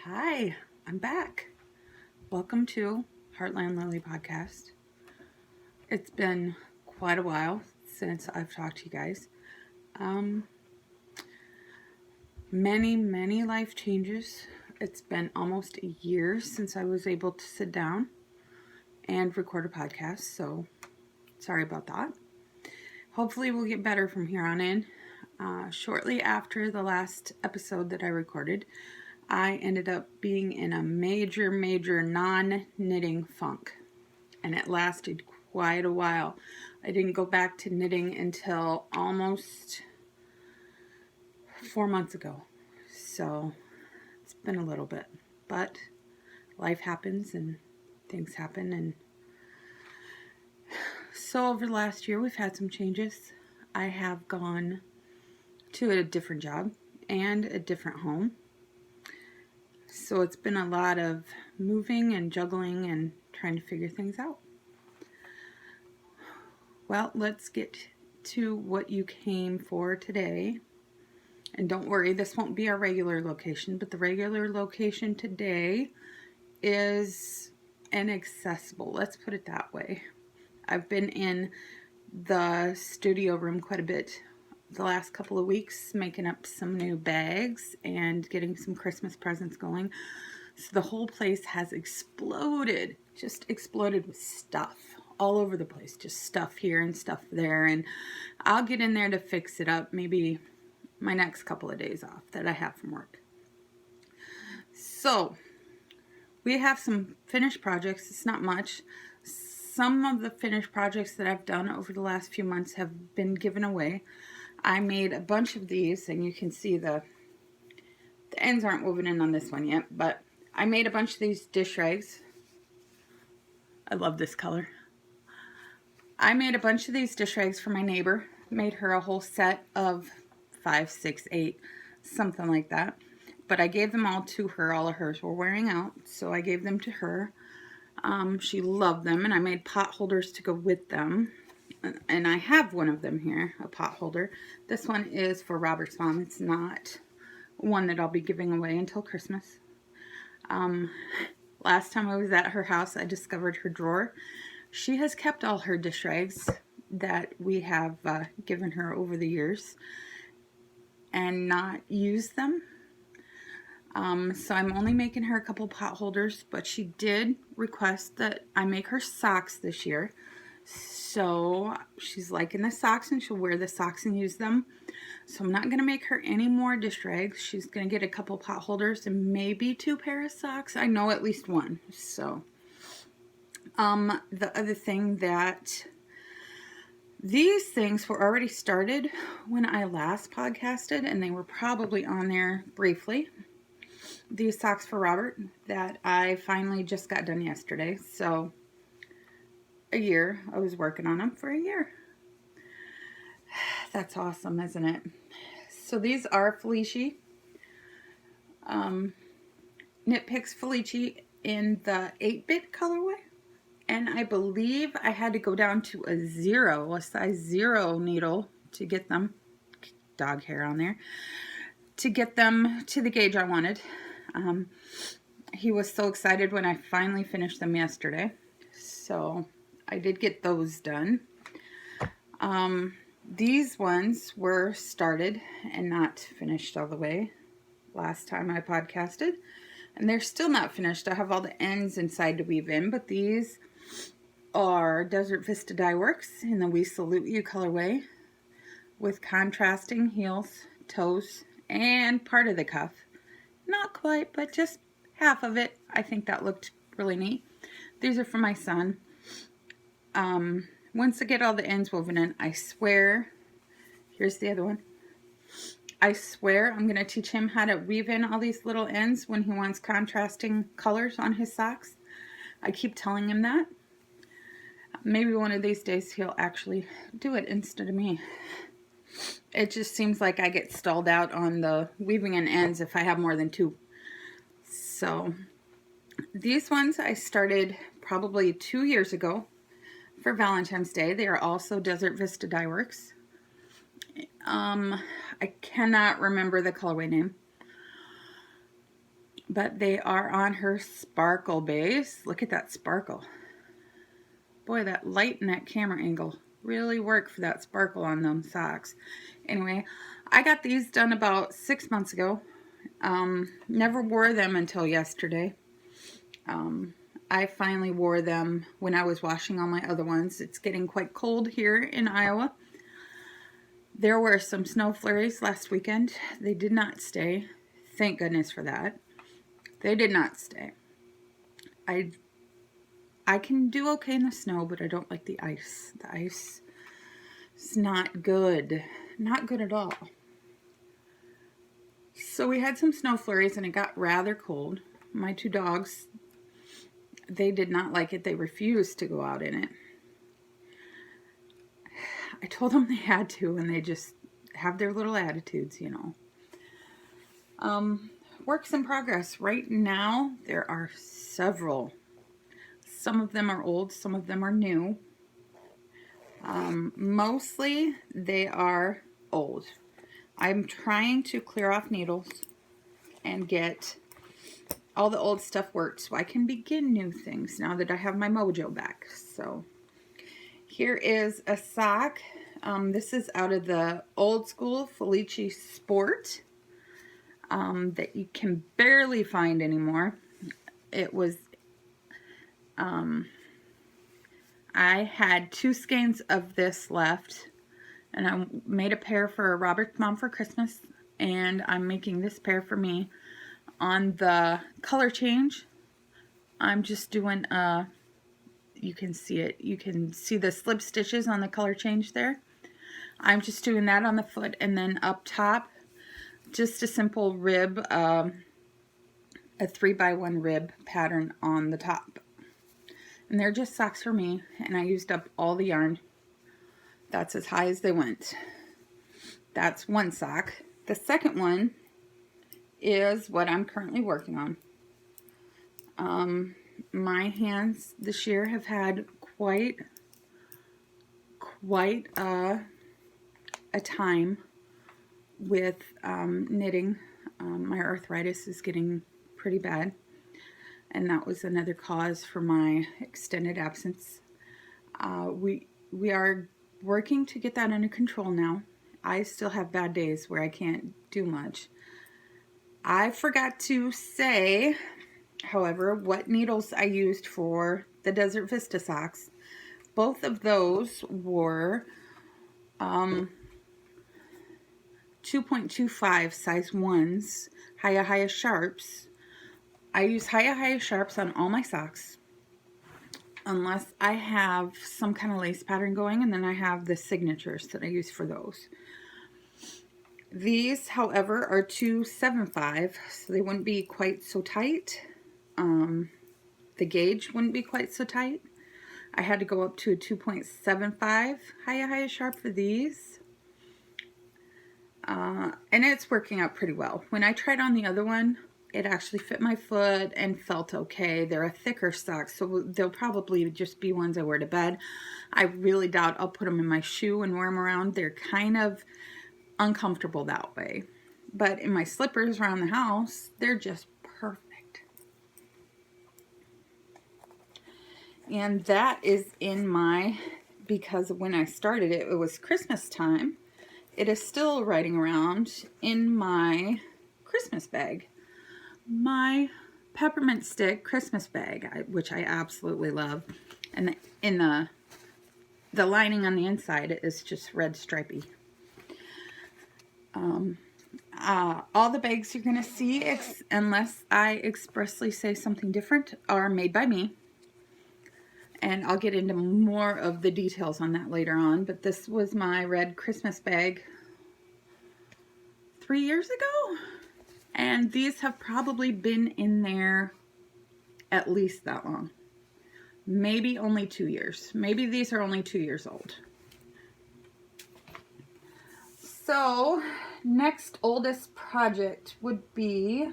Hi, I'm back. Welcome to Heartland Lilly podcast. It's been quite a while since I've talked to you guys. Many life changes. It's been almost a year since I was able to sit down and record a podcast, so sorry about that. Hopefully we'll get better from here on in. Shortly after the last episode that I recorded, I ended up being in a major non-knitting funk, and it lasted quite a while. I didn't go back to knitting until almost 4 months ago, so it's been a little bit, but life happens and things happen, and so over the last year we've had some changes. I have gone to a different job and a different home. So it's been a lot of moving and juggling and trying to figure things out. Well, let's get to what you came for today. And don't worry, this won't be our regular location, but the regular location today is inaccessible. Let's put it that way. I've been in the studio room quite a bit the last couple of weeks, making up some new bags and getting some Christmas presents going. So the whole place has exploded, just exploded with stuff all over the place, just stuff here and stuff there. And I'll get in there to fix it up maybe my next couple of days off that I have from work. So we have some finished projects. It's not much. Some of the finished projects that I've done over the last few months have been given away. I made a bunch of these, and you can see the ends aren't woven in on this one yet, but I made a bunch of these dish rags. I love this color. I made a bunch of these dish rags for my neighbor. Made her a whole set of 5, 6, 8, something like that. But I gave them all to her. All of hers were wearing out, so I gave them to her. She loved them, and I made pot holders to go with them. And I have one of them here, a pot holder. This one is for Robert's mom. It's not one that I'll be giving away until Christmas. Last time I was at her house, I discovered her drawer. She has kept all her dish rags that we have given her over the years and not used them. So I'm only making her a couple pot holders, but she did request that I make her socks this year. So she's liking the socks, and she'll wear the socks and use them. So I'm not going to make her any more dish rags. She's going to get a couple pot holders and maybe 2 pairs of socks. I know at least one. So the other thing that these things were already started when I last podcasted, and they were probably on there briefly. These socks for Robert that I finally just got done yesterday. So a year. I was working on them for a year. That's awesome, isn't it? So these are Felici. Knit Picks Felici in the 8-bit colorway. And I believe I had to go down to a size 0 needle to get them. Dog hair on there. To get them to the gauge I wanted. He was so excited when I finally finished them yesterday. So I did get those done. These ones were started and not finished all the way last time I podcasted. And they're still not finished. I have all the ends inside to weave in, but these are Desert Vista Dye Works in the We Salute You colorway with contrasting heels, toes, and part of the cuff. Not quite, but just half of it. I think that looked really neat. These are for my son. Once I get all the ends woven in, I swear, here's the other one. I swear I'm going to teach him how to weave in all these little ends when he wants contrasting colors on his socks. I keep telling him that. Maybe one of these days he'll actually do it instead of me. It just seems like I get stalled out on the weaving in ends if I have more than 2. So these ones I started probably 2 years ago for Valentine's Day. They are also Desert Vista Dye Works. I cannot remember the colorway name, but they are on her sparkle base. Look at that sparkle. Boy, that light and that camera angle really work for that sparkle on them socks. Anyway, I got these done about 6 months ago. Never wore them until yesterday. I finally wore them when I was washing all my other ones. It's getting quite cold here in Iowa. There were some snow flurries last weekend. They did not stay. Thank goodness for that. They did not stay. I can do okay in the snow, but I don't like the ice. The ice is not good. Not good at all. So we had some snow flurries and it got rather cold. My two dogs, they did not like it. They refused to go out in it. I told them they had to, and they just have their little attitudes, you know. Works in progress. Right now, there are several. Some of them are old, some of them are new. Mostly, they are old. I'm trying to clear off needles and get all the old stuff worked so I can begin new things now that I have my mojo back. So here is a sock. This is out of the old school Felici Sport that you can barely find anymore. It was, I had 2 skeins of this left, and I made a pair for Robert's mom for Christmas, and I'm making this pair for me. On the color change, I'm just doing you can see it. You can see the slip stitches on the color change there. I'm just doing that on the foot, and then up top, just a simple rib, a 3x1 rib pattern on the top. And they're just socks for me, and I used up all the yarn. That's as high as they went. That's one sock. The second one is what I'm currently working on. My hands this year have had quite a time with knitting. My arthritis is getting pretty bad, and that was another cause for my extended absence. We are working to get that under control now. I still have bad days where I can't do much. I forgot to say, however, what needles I used for the Desert Vista socks. Both of those were 2.25 size 1s, Haya Sharps. I use Haya Sharps on all my socks, unless I have some kind of lace pattern going, and then I have the signatures that I use for those. These, however, are 2.75, so they wouldn't be quite so tight. The gauge wouldn't be quite so tight. I had to go up to a 2.75 Haya Sharp for these. And it's working out pretty well. When I tried on the other one, it actually fit my foot and felt okay. They're a thicker sock, so they'll probably just be ones I wear to bed. I really doubt I'll put them in my shoe and wear them around. They're kind of uncomfortable that way. But in my slippers around the house, they're just perfect. And that is in my, because when I started it, it was Christmas time. It is still riding around in my Christmas bag. My peppermint stick Christmas bag, which I absolutely love. And in the lining on the inside is just red stripy. All the bags you're going to see, unless I expressly say something different, are made by me. And I'll get into more of the details on that later on. But this was my red Christmas bag 3 years ago. And these have probably been in there at least that long. Maybe only 2 years. Maybe these are only 2 years old. So, next oldest project would be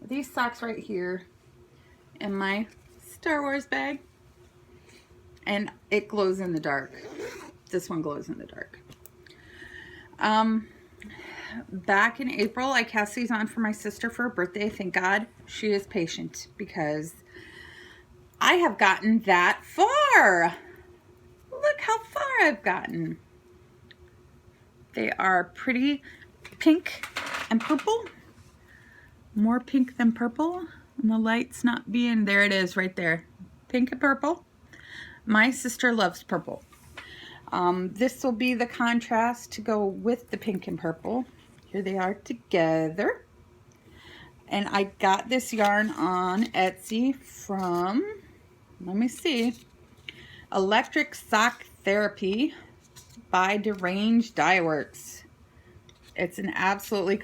these socks right here in my Star Wars bag. And it glows in the dark. This one glows in the dark. back in April, I cast these on for my sister for her birthday. Thank God she is patient because I have gotten that far. Look how far I've gotten. They are pretty pink and purple. More pink than purple. And the light's not being, there it is right there. Pink and purple. My sister loves purple. This will be the contrast to go with the pink and purple. Here they are together. And I got this yarn on Etsy from, let me see, Electric Sock Therapy by Deranged Dye Works. It's an absolutely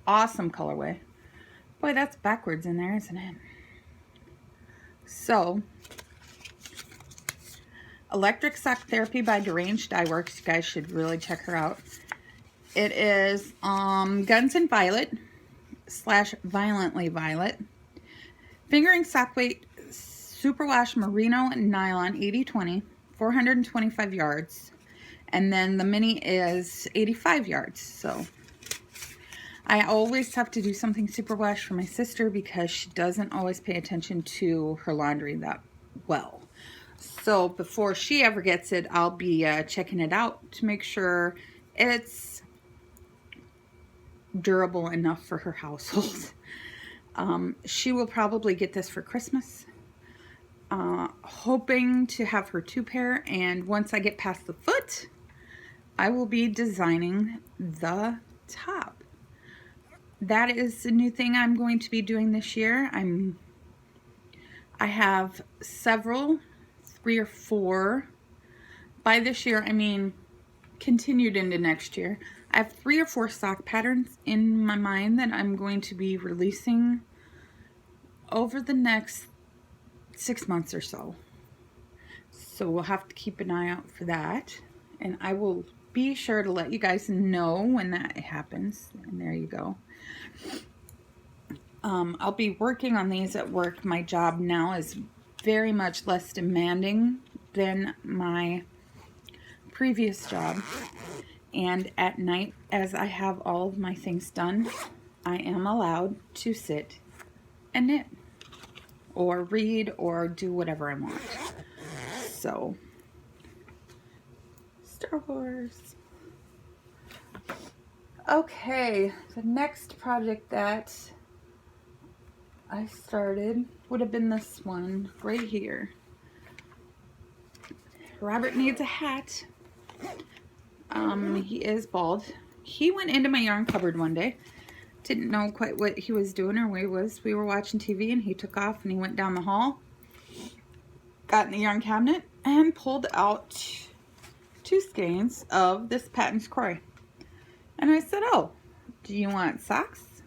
awesome colorway. Boy, that's backwards in there, isn't it? So, Electric Sock Therapy by Deranged Dye Works. You guys should really check her out. It is Guns and Violet / Violently Violet. Fingering sock weight, superwash merino and nylon 80/20, 425 yards. And then the mini is 85 yards. So I always have to do something superwash for my sister because she doesn't always pay attention to her laundry that well. So before she ever gets it, I'll be checking it out to make sure it's durable enough for her household. She will probably get this for Christmas. Hoping to have her 2 pair, and once I get past the foot, I will be designing the top. That is the new thing I'm going to be doing this year. I have several, 3 or 4. By this year, I mean continued into next year. I have 3 or 4 sock patterns in my mind that I'm going to be releasing over the next 6 months or so. So we'll have to keep an eye out for that. And I will be sure to let you guys know when that happens. And there you go. I'll be working on these at work. My job now is very much less demanding than my previous job. And at night, as I have all of my things done, I am allowed to sit and knit or read or do whatever I want. So, Star Wars. Okay, the next project that I started would have been this one right here. Robert needs a hat. He is bald. He went into my yarn cupboard one day. Didn't know quite what he was doing or where he was. We were watching TV and he took off and he went down the hall, got in the yarn cabinet, and pulled out 2 skeins of this Patton's Croy. And I said, oh, do you want socks?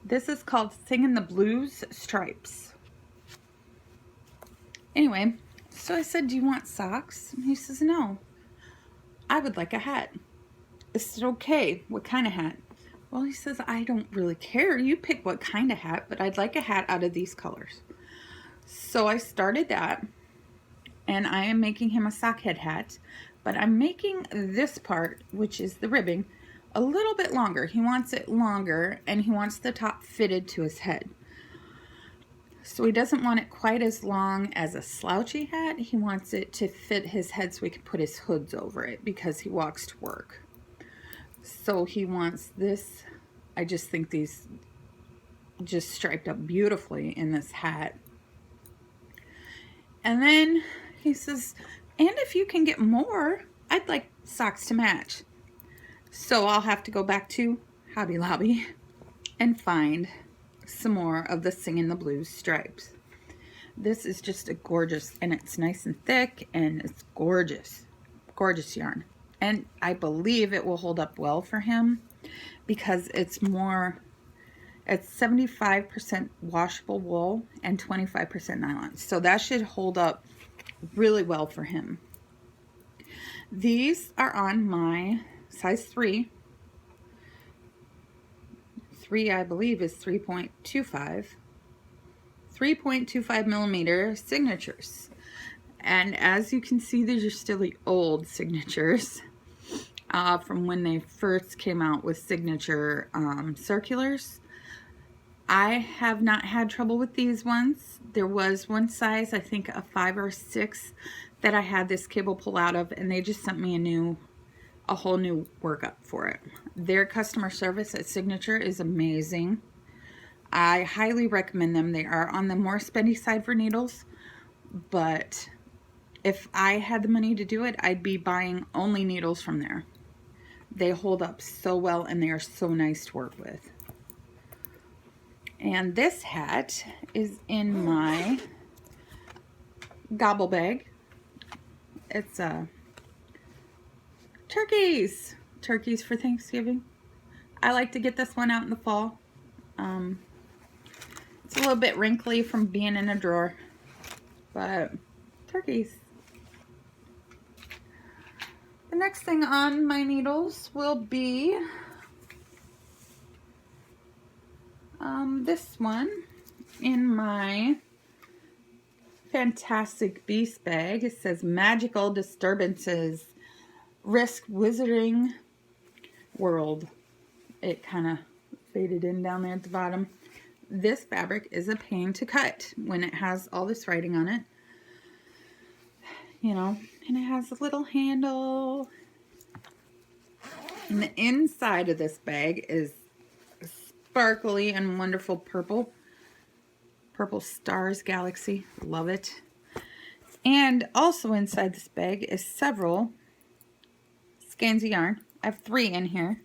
This is called Singing the Blues Stripes. Anyway, so I said, do you want socks? And he says, no. I would like a hat. I said, okay, what kind of hat? Well, he says, I don't really care. You pick what kind of hat, but I'd like a hat out of these colors. So I started that, and I am making him a sock head hat, but I'm making this part, which is the ribbing, a little bit longer. He wants it longer, and he wants the top fitted to his head. So he doesn't want it quite as long as a slouchy hat. He wants it to fit his head so he can put his hoods over it because he walks to work. So he wants this. I just think these just striped up beautifully in this hat. And then he says, and if you can get more, I'd like socks to match. So I'll have to go back to Hobby Lobby and find some more of the Singing the Blues stripes. This is just a gorgeous, and it's nice and thick, and it's gorgeous, gorgeous yarn. And I believe it will hold up well for him because it's 75% washable wool and 25% nylon. So that should hold up really well for him. These are on my size 3. 3, I believe, is 3.25 millimeter signatures. And as you can see, these are still the old signatures. from when they first came out with signature circulars. I have not had trouble with these ones. There was one size, I think a 5 or 6, that I had this cable pull out of, and they just sent me a whole new workup for it. Their customer service at Signature is amazing. I highly recommend them. They are on the more spendy side for needles, but if I had the money to do it, I'd be buying only needles from there. They hold up so well, and they are so nice to work with. And this hat is in my gobble bag. It's turkeys for Thanksgiving. I like to get this one out in the fall. It's a little bit wrinkly from being in a drawer, but turkeys. The next thing on my needles will be this one in my Fantastic Beast bag. It says Magical Disturbances, Risk Wizarding World. It kind of faded in down there at the bottom. This fabric is a pain to cut when it has all this writing on it. You know, and it has a little handle. And the inside of this bag is sparkly and wonderful purple. Purple Stars Galaxy. Love it. And also inside this bag is several skeins of yarn. I have 3 in here.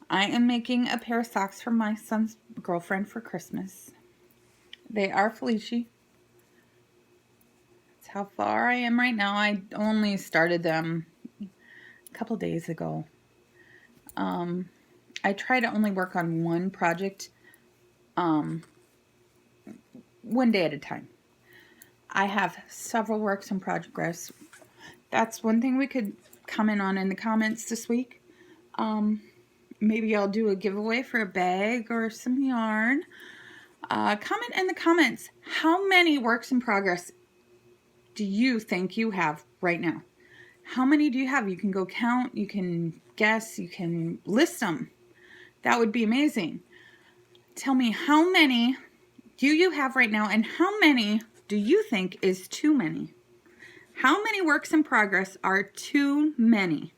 I am making a pair of socks for my son's girlfriend for Christmas. They are Felici. That's how far I am right now. I only started them a couple days ago. I try to only work on one project one day at a time. I have several works in progress. That's one thing we could comment on in the comments this week. Maybe I'll do a giveaway for a bag or some yarn. Comment in the comments, how many works in progress do you think you have right now? How many do you have? You can go count, you can guess, you can list them. That would be amazing. Tell me, how many do you have right now, and how many do you think is too many? How many works in progress are too many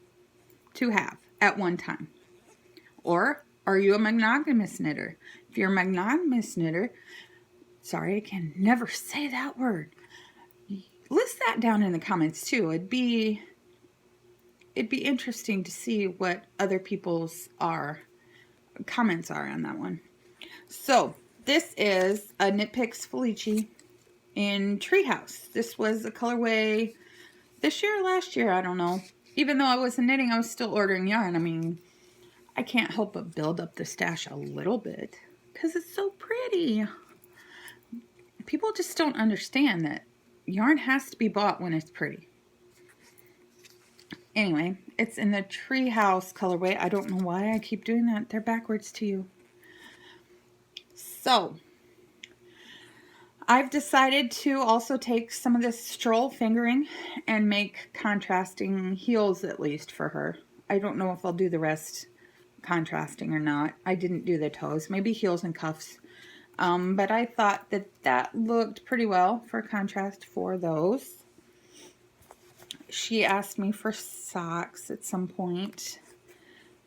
to have at one time? Or are you a monogamous knitter? If you're a monogamous knitter, sorry, I can never say that word. List that down in the comments too. It'd be interesting to see what other people's comments are on that one. So this is a Knit Picks Felici in Treehouse. This was a colorway this year or last year, I don't know. Even though I wasn't knitting, I was still ordering yarn. I mean, I can't help but build up the stash a little bit because it's so pretty. People just don't understand that yarn has to be bought when it's pretty. Anyway, it's in the Treehouse colorway. I don't know why I keep doing that. They're backwards to you. So, I've decided to also take some of this stroll fingering and make contrasting heels at least for her. I don't know if I'll do the rest contrasting or not. I didn't do the toes. Maybe heels and cuffs. But I thought that looked pretty well for contrast for those. She asked me for socks at some point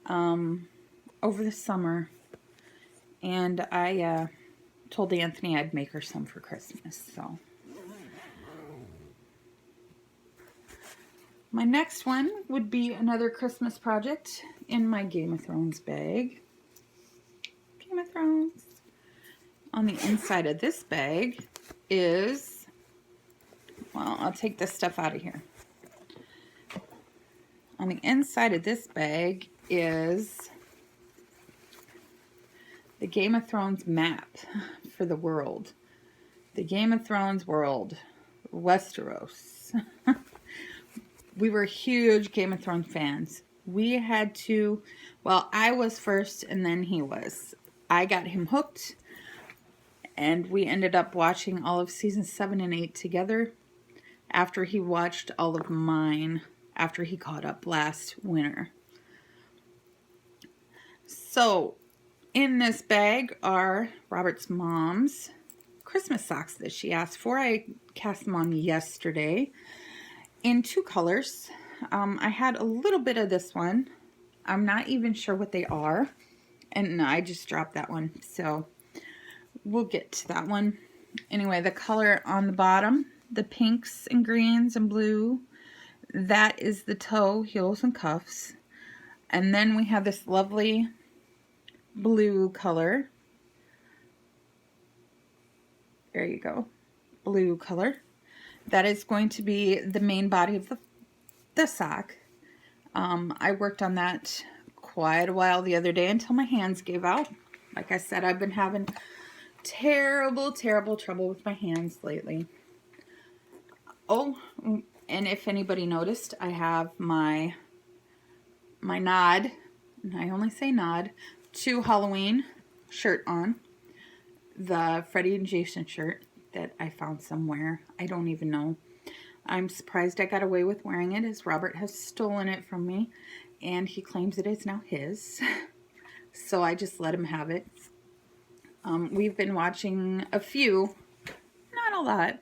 over the summer. And I told Anthony I'd make her some for Christmas. So my next one would be another Christmas project in my Game of Thrones bag. Game of Thrones. On the inside of this bag is, well, I'll take this stuff out of here. On the inside of this bag is the Game of Thrones map for the world. The Game of Thrones world. Westeros. We were huge Game of Thrones fans. We had to, well, I was first and then he was. I got him hooked and we ended up watching all of season 7 and 8 together after he watched all of mine after he caught up last winter. So in this bag are Robert's mom's Christmas socks that she asked for. I cast them on yesterday in 2 colors. I had a little bit of this one. I'm not even sure what they are. And I just dropped that one. So we'll get to that one. Anyway, the color on the bottom, the pinks and greens and blue, that is the toe, heels, and cuffs. And then we have this lovely blue color. There you go. Blue color. That is going to be the main body of the sock. I worked on that quite a while the other day until my hands gave out. Like I said, I've been having terrible trouble with my hands lately. Oh, and if anybody noticed, I have my nod, and I only say nod, to Halloween shirt on. The Freddie and Jason shirt that I found somewhere. I don't even know. I'm surprised I got away with wearing it, as Robert has stolen it from me, and he claims it is now his. So I just let him have it. We've been watching a few, not a lot,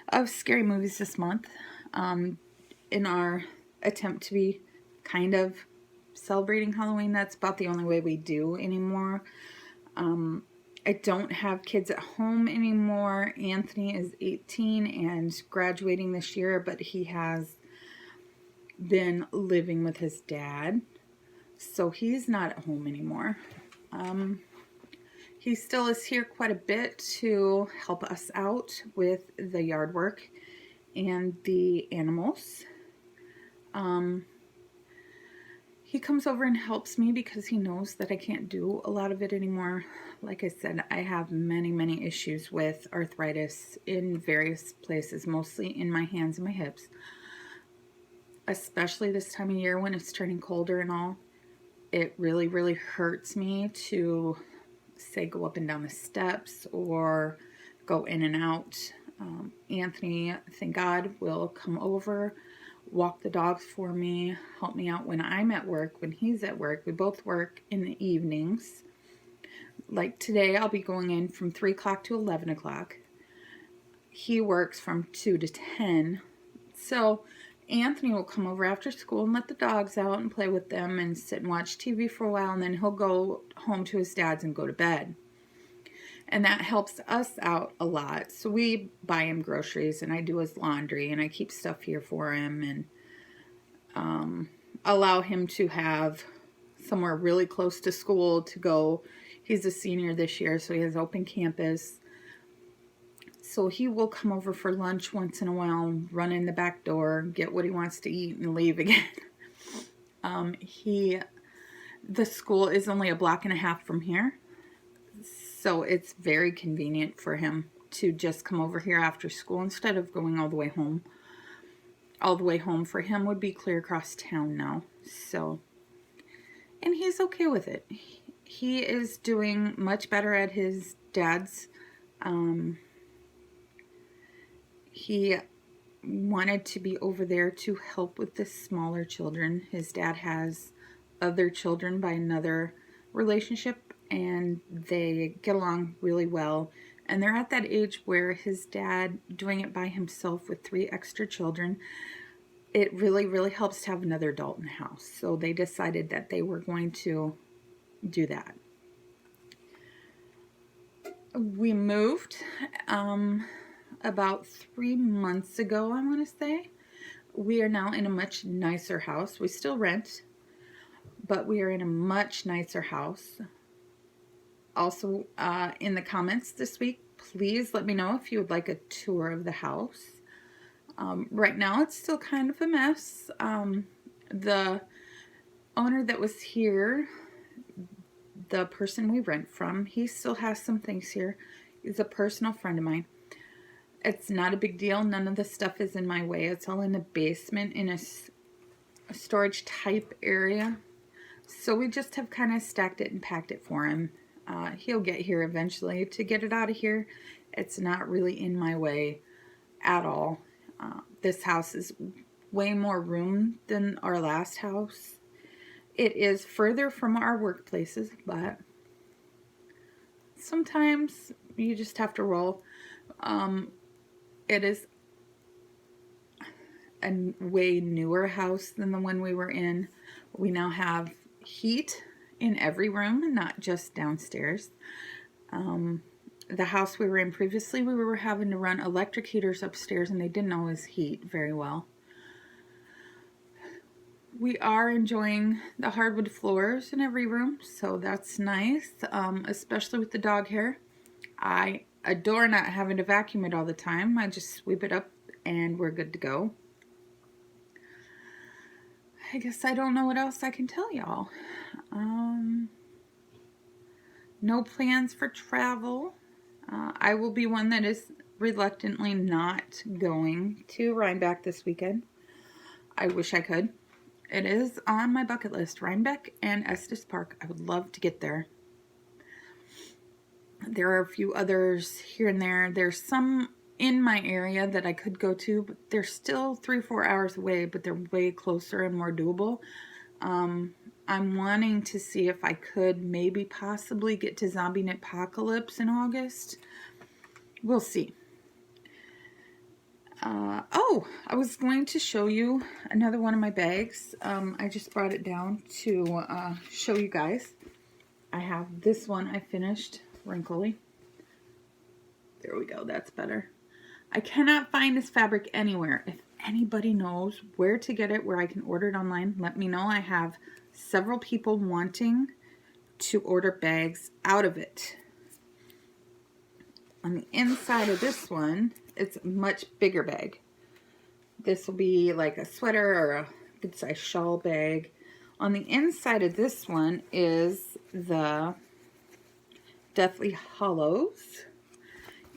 of scary movies this month, in our attempt to be kind of celebrating Halloween. That's about the only way we do anymore. I don't have kids at home anymore. Anthony is 18 and graduating this year, but he has been living with his dad, so he's not at home anymore. He still is here quite a bit to help us out with the yard work and the animals. He comes over and helps me because he knows that I can't do a lot of it anymore. Like I said, I have many issues with arthritis in various places, mostly in my hands and my hips. Especially this time of year when it's turning colder and all. It really hurts me to, say, go up and down the steps or go in and out. Anthony, thank God, will come over, walk the dogs for me, help me out when I'm at work, when he's at work. We both work in the evenings. Like today, I'll be going in from 3 o'clock to 11 o'clock. He works from 2 to 10. So Anthony will come over after school and let the dogs out and play with them and sit and watch TV for a while, and then he'll go home to his dad's and go to bed. And that helps us out a lot. So we buy him groceries, and I do his laundry, and I keep stuff here for him, and allow him to have somewhere really close to school to go. He's a senior this year, so he has open campus. So he will come over for lunch once in a while, run in the back door, get what he wants to eat, and leave again. The school is only a block and a half from here. So it's very convenient for him to just come over here after school instead of going all the way home. All the way home for him would be clear across town now. So, and he's okay with it. He is doing much better at his dad's. He wanted to be over there to help with the smaller children. His dad has other children by another relationship, and they get along really well. And they're at that age where his dad, doing it by himself with 3 extra children, it really helps to have another adult in the house. So they decided that they were going to do that. We moved about 3 months ago, I want to say. We are now in a much nicer house. We still rent, but we are in a much nicer house. Also, in the comments this week, please let me know if you would like a tour of the house. Right now, it's still kind of a mess. The owner that was here, the person we rent from, he still has some things here. He's a personal friend of mine. It's not a big deal. None of the stuff is in my way. It's all in the basement in a storage type area. So we just have kind of stacked it and packed it for him. He'll get here eventually. To get it out of here, it's not really in my way at all. This house is way more room than our last house. It is further from our workplaces, but sometimes you just have to roll. It is a way newer house than the one we were in. We now have heat in every room, not just downstairs. The house we were in previously, we were having to run electric heaters upstairs, and they didn't always heat very well. We are enjoying the hardwood floors in every room, so that's nice, especially with the dog hair. I adore not having to vacuum it all the time. I just sweep it up and we're good to go. I guess I don't know what else I can tell y'all. No plans for travel. I will be one that is reluctantly not going to Rhinebeck this weekend. I wish I could. It is on my bucket list. Rhinebeck and Estes Park. I would love to get there. There are a few others here and there. There's some in my area that I could go to, but they're still 3-4 hours away, but they're way closer and more doable. I'm wanting to see if I could maybe possibly get to Zombie Apocalypse in August. We'll see. Oh, I was going to show you another one of my bags. I just brought it down to show you guys. I have this one I finished, wrinkly. There we go, that's better. I cannot find this fabric anywhere. If anybody knows where to get it, where I can order it online, let me know. I have several people wanting to order bags out of it. On the inside of this one, it's a much bigger bag. This will be like a sweater or a good size shawl bag. On the inside of this one is the Deathly Hollows.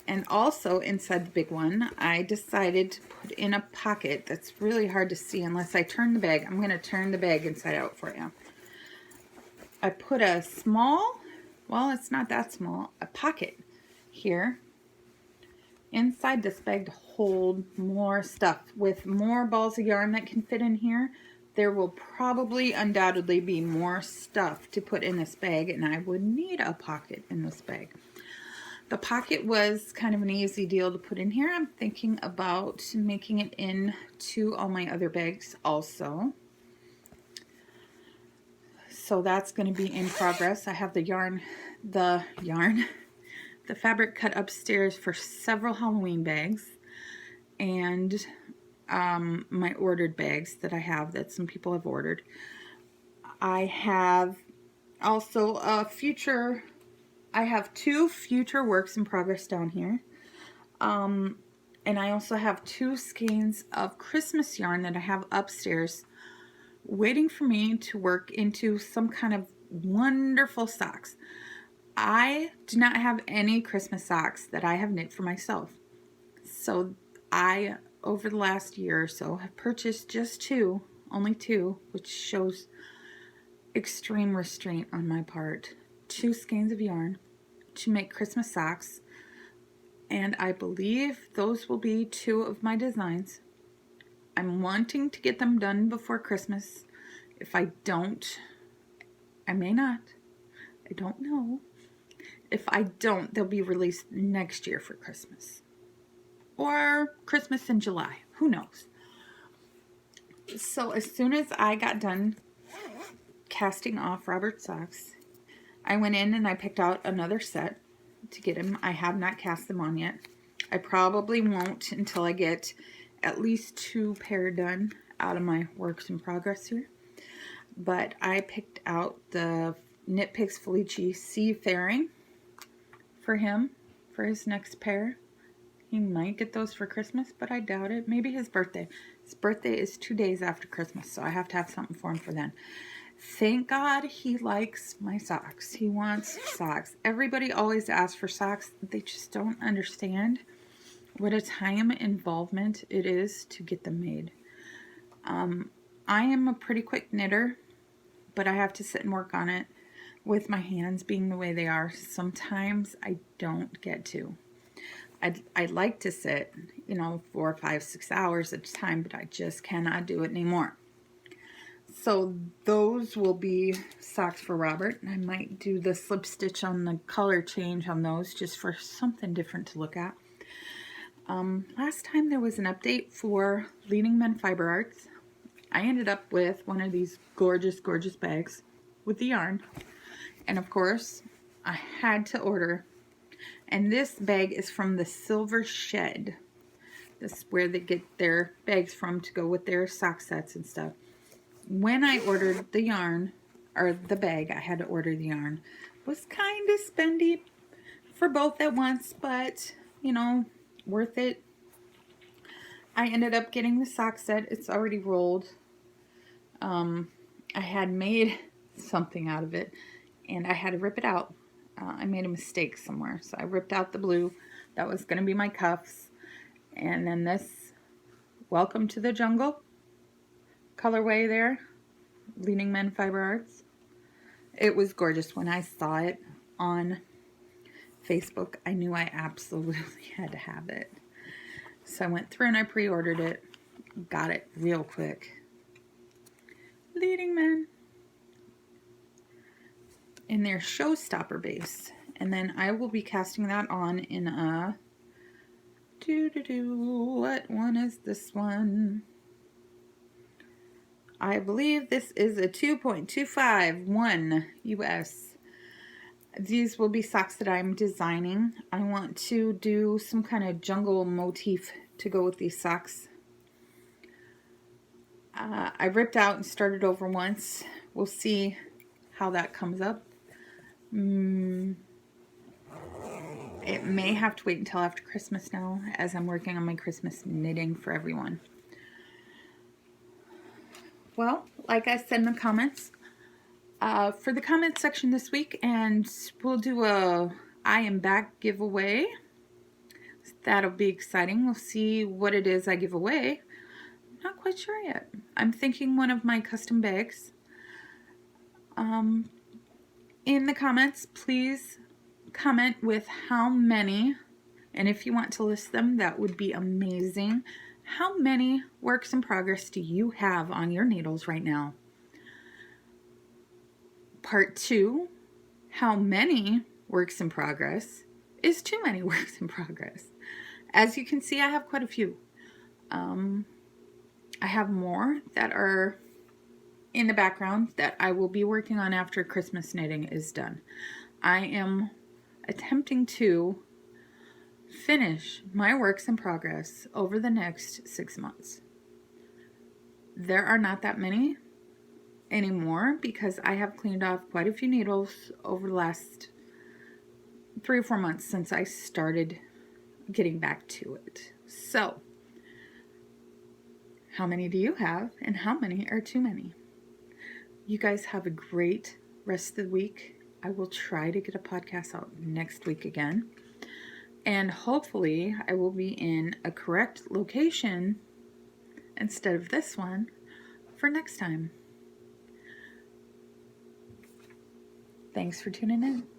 And also inside the big one, I decided to put in a pocket that's really hard to see unless I turn the bag. I'm going to turn the bag inside out for you. I put a small, well, it's not that small, a pocket here inside this bag to hold more stuff. With more balls of yarn that can fit in here, there will probably undoubtedly be more stuff to put in this bag, and I would need a pocket in this bag. The pocket was kind of an easy deal to put in here. I'm thinking about making it into all my other bags also. So that's going to be in progress. I have the fabric cut upstairs for several Halloween bags, and my ordered bags that I have that some people have ordered. I have also I have 2 future works in progress down here. And I also have 2 skeins of Christmas yarn that I have upstairs waiting for me to work into some kind of wonderful socks. I do not have any Christmas socks that I have knit for myself. So I, over the last year or so, have purchased just 2, only 2, which shows extreme restraint on my part. 2 skeins of yarn to make Christmas socks, and I believe those will be 2 of my designs. I'm wanting to get them done before Christmas. If I don't, I may not. I don't know. If I don't, they'll be released next year for Christmas. Or Christmas in July. Who knows? So as soon as I got done casting off Robert's socks, I went in and I picked out another set to get him. I have not cast them on yet. I probably won't until I get at least 2 pair done out of my works in progress here. But I picked out the Knit Picks Felici Seafaring for him, for his next pair. He might get those for Christmas, but I doubt it. Maybe his birthday. His birthday is 2 days after Christmas, so I have to have something for him for then. Thank God he likes my socks. He wants socks. Everybody always asks for socks. They just don't understand what a time involvement it is to get them made. I am a pretty quick knitter, but I have to sit and work on it with my hands being the way they are. Sometimes I don't get to. I'd like to sit, 4, 5, 6 hours at a time, but I just cannot do it anymore. So those will be socks for Robert. I might do the slip stitch on the color change on those just for something different to look at. Last time there was an update for Leading Men Fiber Arts. I ended up with one of these gorgeous, gorgeous bags with the yarn. And of course, I had to order. And this bag is from the Silver Shed. This is where they get their bags from to go with their sock sets and stuff. When I ordered the yarn, or the bag, I had to order the yarn. It was kind of spendy for both at once, but, you know, worth it. I ended up getting the sock set. It's already rolled. I had made something out of it, and I had to rip it out. I made a mistake somewhere, so I ripped out the blue. That was going to be my cuffs. And then this Welcome to the Jungle colorway there, Leading Men Fiber Arts. It was gorgeous. When I saw it on Facebook, I knew I absolutely had to have it. So I went through and I pre-ordered it. Got it real quick. Leading Men in their showstopper base. And then I will be casting that on in a what one is this one? I believe this is a 2.251 US. These will be socks that I'm designing. I want to do some kind of jungle motif to go with these socks. I ripped out and started over once. We'll see how that comes up. It may have to wait until after Christmas now, as I'm working on my Christmas knitting for everyone. Well, like I said in the comments, for the comment section this week, and we'll do a I Am Back giveaway. That'll be exciting. We'll see what it is I give away. Not quite sure yet. I'm thinking one of my custom bags. In the comments, please comment with how many, and if you want to list them, that would be amazing. How many works in progress do you have on your needles right now? Part 2, how many works in progress is too many works in progress? As you can see, I have quite a few. I have more that are in the background that I will be working on after Christmas knitting is done. I am attempting to finish my works in progress over the next 6 months. There are not that many anymore because I have cleaned off quite a few needles over the last 3 or 4 months since I started getting back to it. So, how many do you have and how many are too many? You guys have a great rest of the week. I will try to get a podcast out next week again. And hopefully I will be in a correct location instead of this one for next time. Thanks for tuning in.